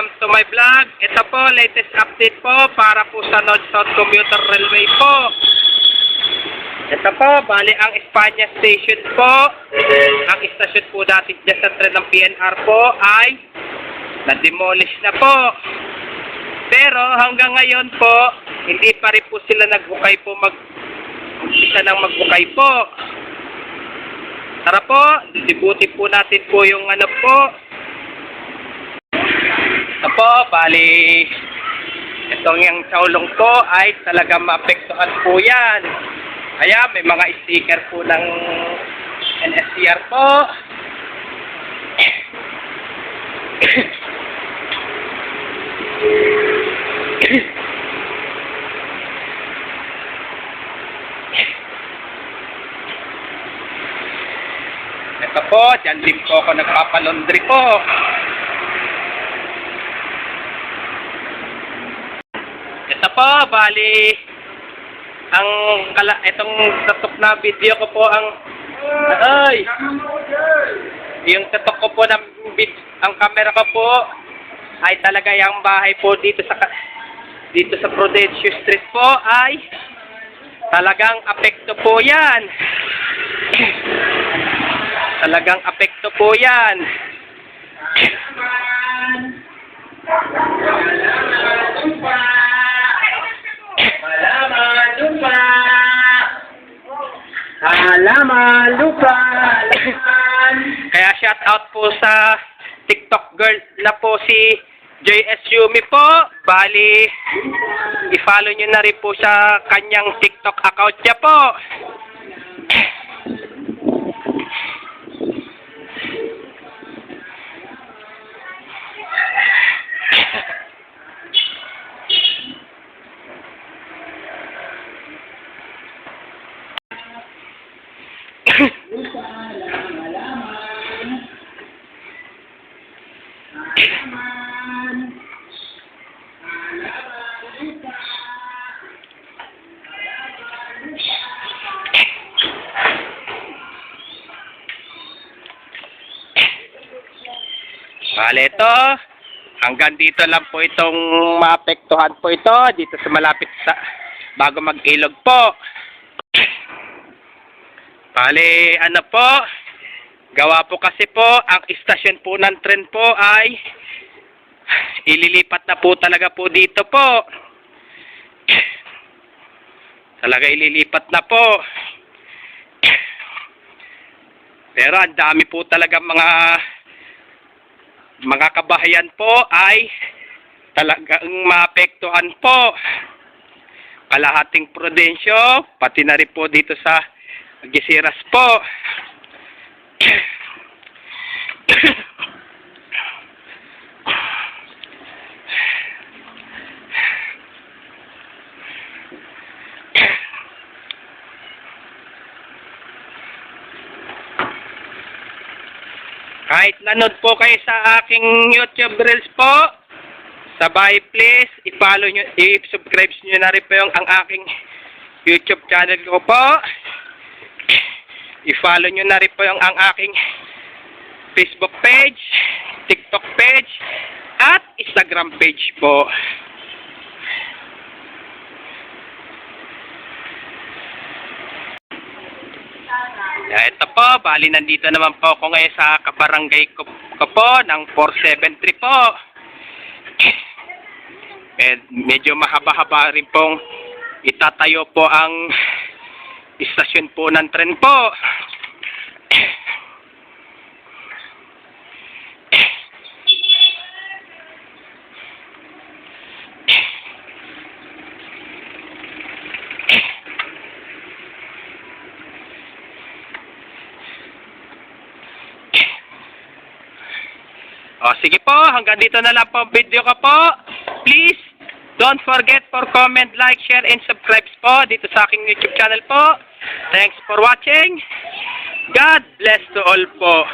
welcome to my vlog. Ito po, latest update po para po sa North-South Commuter Railway po. Ito po, bali ang Espanya Station po. Ang istasyon po dati dyan sa tren ng PNR po ay na-demolish na po. Pero hanggang ngayon po, hindi pa rin po sila nagbukay po isa ng magbukay po. Tara po, dibutin po natin po yung ano po. Ito po, bali, itong yung saulong po ay talagang maapektuhan po yan. Kaya may mga sticker po ng NSCR po. Ito po, dyan din po ako nagpapalondry po. Ito po, bali, itong tatok na video ko po yung tatok ko po ang camera ko po ay talaga yung bahay po dito sa Prudencio Street po ay talagang apekto po yan. Talagang apekto po yan. Halaman lupa. Kaya shout out po sa TikTok girl na po si JS Yumi po. Bali, i-follow nyo na rin po sa kanyang TikTok account niya po. Bale, ito, hanggang dito lang po itong maapektuhan po ito, dito sa malapit sa, bago mag-ilog po. Bale, ano po, gawa po kasi po, ang istasyon po ng tren po ay ililipat na po talaga po dito po. Talaga ililipat na po. Pero ang dami po talaga mga kabahayan po ay talagang maapektuhan po. Kalahating Prudencio, pati na rin po dito sa Gisiras po. Kahit nanood po kayo sa aking YouTube Reels po, sabay please, i-follow nyo, i-subscribe nyo na rin po ang aking YouTube channel ko po. I-follow nyo na rin po ang aking Facebook page, TikTok page, at Instagram page po. Ito po, bali nandito naman po ako ngayon sa kabarangay ko po ng 473 po. Medyo mahaba-haba rin pong itatayo po ang istasyon po ng tren po. O, sige po, hanggang dito na lang po ang video ko po. Please, don't forget for comment, like, share, and subscribe po dito sa aking YouTube channel po. Thanks for watching. God bless to all po.